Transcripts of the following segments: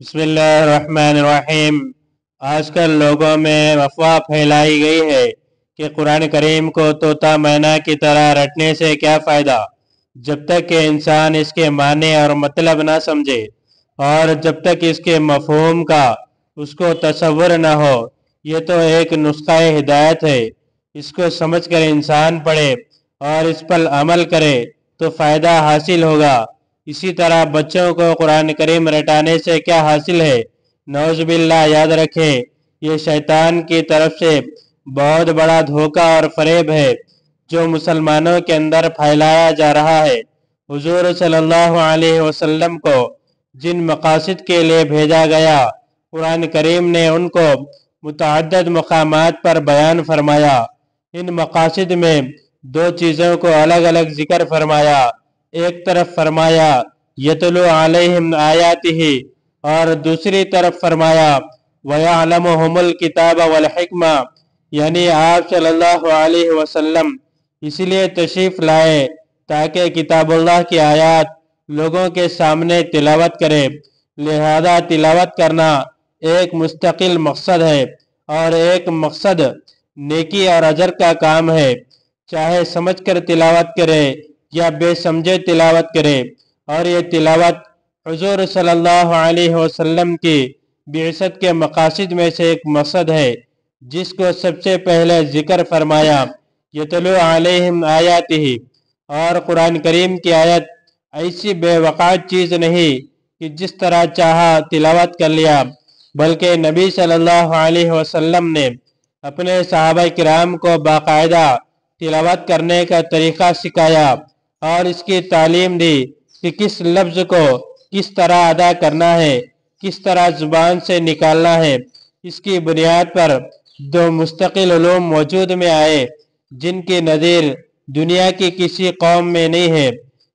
बिस्मिल्लाहिर्रहमानिर्रहीम। आजकल लोगों में अफवाह फैलाई गई है कि कुरान करीम को तोता मैना की तरह रटने से क्या फ़ायदा, जब तक कि इंसान इसके माने और मतलब ना समझे और जब तक इसके मफ़हूम का उसको तसव्वुर न हो। ये तो एक नुस्ख़ा हिदायत है। इसको समझकर इंसान पढ़े और इस पर अमल करे तो फ़ायदा हासिल होगा। इसी तरह बच्चों को कुरान करीम रटाने से क्या हासिल है? नौज़ुबिल्लाह, याद रखें, ये शैतान की तरफ से बहुत बड़ा धोखा और फरेब है जो मुसलमानों के अंदर फैलाया जा रहा है। हुजूर सल्लल्लाहु अलैहि वसल्लम को जिन मकासद के लिए भेजा गया, कुरान करीम ने उनको मुतअद्दिद मकामात पर बयान फरमाया। इन मकासद में दो चीज़ों को अलग अलग जिक्र फरमाया। एक तरफ फरमाया यतलु अलैहिम आयातिही और दूसरी तरफ फरमाया वयअलमुहुमुल किताब वल हिकमा, यानी आप सल्लल्लाहु अलैहि वसल्लम इसलिए तशरीफ़ लाए ताकि किताबुल्लाह की आयत लोगों के सामने तिलावत करे। लिहाजा तिलावत करना एक मुस्तकिल मकसद है और एक मकसद नेकी और अजर का काम है। चाहे समझ कर तिलावत करे या बेसमझे तिलावत करे, और ये तिलावत हुजूर सल्लल्लाहु अलैहि वसल्लम की बिअसत के मकासद में से एक मकसद है, जिसको सबसे पहले जिक्र फरमाया यतलु अलैहिम आयातिही। और कुरान करीम की आयत ऐसी बेवकात चीज़ नहीं कि जिस तरह चाहा तिलावत कर लिया, बल्कि नबी सल्लल्लाहु अलैहि वसल्लम ने अपने सहाबा किराम को बाकायदा तिलावत करने का तरीक़ा सिखाया और इसकी तालीम दी कि किस लफ्ज़ को किस तरह अदा करना है, किस तरह ज़ुबान से निकालना है। इसकी बुनियाद पर दो मुस्तकिल उलूम मौजूद में आए जिनकी नज़ीर दुनिया की किसी कौम में नहीं है।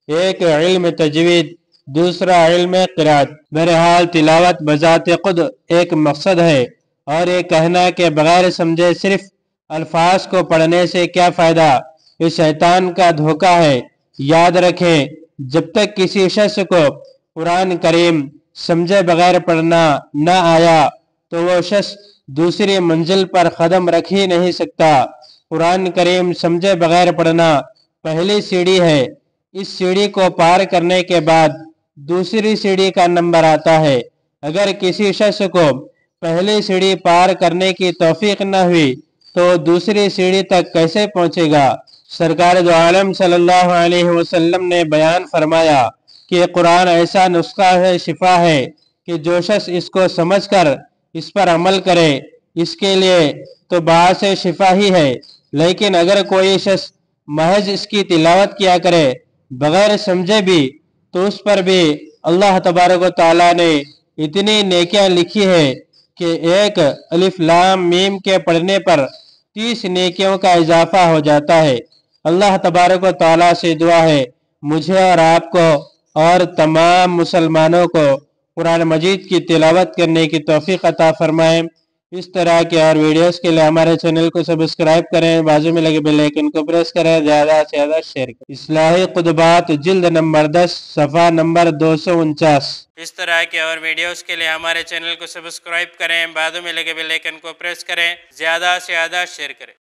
एक इल्म तजवीद, दूसरा इल्म क़िराअत। बहरहाल तिलावत बज़ाते खुद एक मकसद है, और ये कहना कि बग़ैर समझे सिर्फ अल्फाज को पढ़ने से क्या फ़ायदा, ये शैतान का धोखा है। याद रखें, जब तक किसी शख्स को कुरान करीम समझे बगैर पढ़ना न आया तो वो शख्स दूसरी मंजिल पर कदम रख ही नहीं सकता। कुरान करीम समझे बगैर पढ़ना पहली सीढ़ी है। इस सीढ़ी को पार करने के बाद दूसरी सीढ़ी का नंबर आता है। अगर किसी शख्स को पहली सीढ़ी पार करने की तौफीक न हुई तो दूसरी सीढ़ी तक कैसे पहुंचेगा? सरकार दो आलम सल्लल्लाहु अलैहि वसल्लम ने बयान फरमाया कि कुरान ऐसा नुस्खा है, शिफा है, कि जो शख्स इसको समझकर इस पर अमल करे इसके लिए तो बाहर से शिफा ही है। लेकिन अगर कोई शख्स महज इसकी तिलावत किया करे बगैर समझे भी, तो उस पर भी अल्लाह तबारक व तआला ने इतनी नेकियां लिखी है कि एक अलिफ लाम मीम के पढ़ने पर 30 नेकियों का इजाफा हो जाता है। अल्लाह तबारक व तआला से दुआ है मुझे और आपको और तमाम मुसलमानों को कुरान मजीद की तिलावत करने की तौफीक अता फरमाएं। इस तरह के और वीडियोस के लिए हमारे चैनल को सब्सक्राइब करें, बाजू में लगे बेल आइकन को प्रेस करें, ज़्यादा से ज़्यादा शेयर करें। इस्लाही खुतबात जिल्द नंबर 10 सफ़ा नंबर 249। इस तरह के और वीडियोस के लिए हमारे चैनल को सब्सक्राइब करें, बाजू में लगे बेल आइकन को प्रेस करें, ज़्यादा से ज़्यादा शेयर करें।